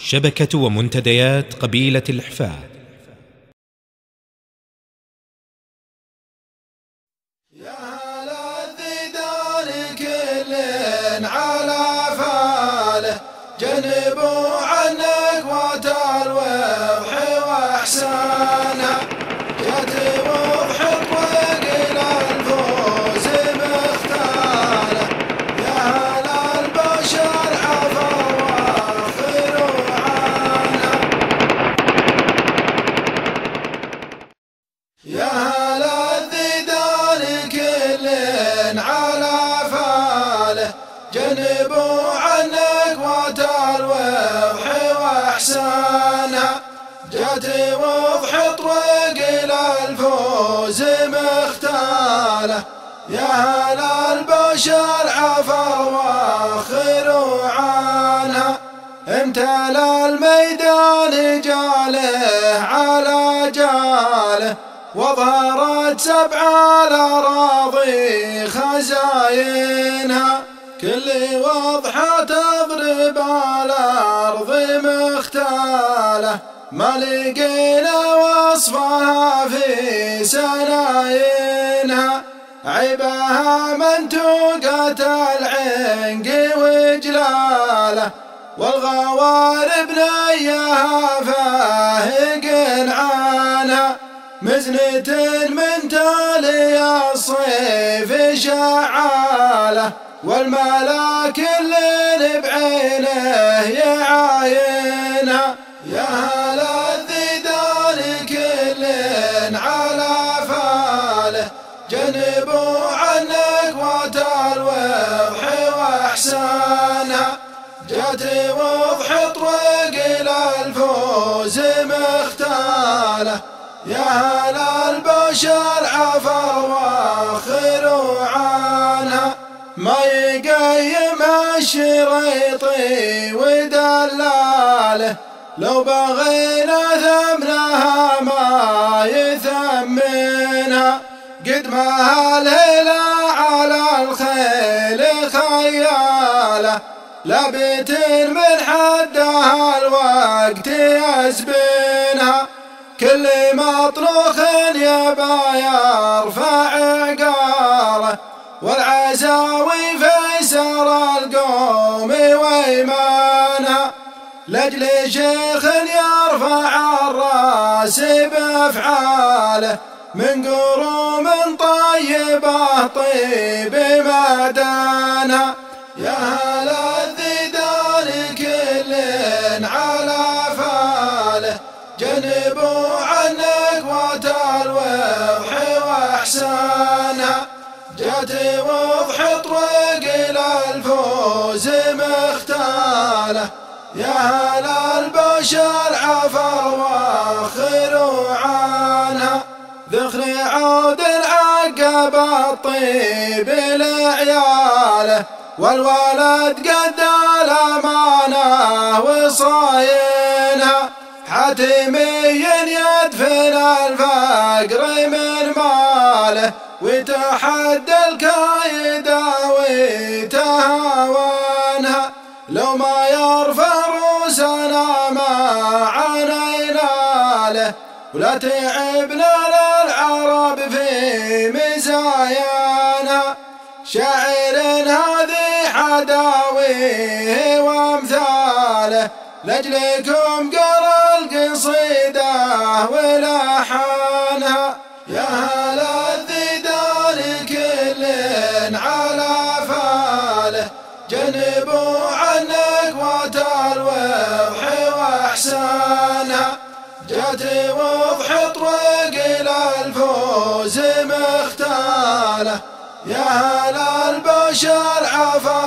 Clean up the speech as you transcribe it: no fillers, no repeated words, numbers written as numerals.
شبكة ومنتديات قبيلة الإحفاء. يا هلا الذيدان كل على فاله، جنبوا عنك وتروح واحسانها، جات وضح الطريق للفوز مختاله. يا هلا البشر عفا واخروا عنها، يا هلا الذيدان كل على فاله، جنبوا عنك وتروح واحسانها، جات وضح طريق للفوز مختاله. يا هلا البشر عفا واخروا عنها، امتلى الميدان جاله على جاله، وظهرت سبع الأراضي خزاينها، كل وضحة تضرب الأرض مختاله، ما لقينا وصفها في سناينها، عيبها منتوقة العنق وجلاله، والغوارب نيها فاهق عنها، مزنة من تالي الصيف شعاله، والملاك اللي بعينه يعاينها. يا هلا الذيدان كل على فاله، جنبوا عنك وتروح واحسانها، جات وضح طريق للفوز مختاله. يا هلا البشر عفا واخروا عنها، ما يقيم الشريطي ودلاله، لو بغينا ثمنها ما يثمنها، قد ما الهلا على الخيل خياله، لابت من حدها الوقت يسبنها، كل مطروخ يبا يرفع عقاله، والعزاوي في سر القوم ويمانها، لاجل شيخ يرفع الراس بافعاله، من قروم طيبه طيب مدانها. يا هلا الذيدان كل على فاله، جنبوا عنك وتروح واحسانها، جات وضح طريق للفوز مختاله. يا هلا البشر عفا واخروا عنها، ذخر عود عقب الطيب لعياله، والولد قد الأمانة وصاينها، حتمي يدفن الفقر من ماله، ويتحدى الكايدة ويتهاونها، لو ما يرفع روسنا ما عنينا له، ولا تعبنا للعرب في مزايانا، شاعر هذه حداويه وامثاله، لاجلكم قرا القصيده ولحانها. يا هلا الذيدان كل على فاله، جنبوا عنك وتروح واحسانها، جات وضح طريق للفوز مختاله. يا هلا البشر عفا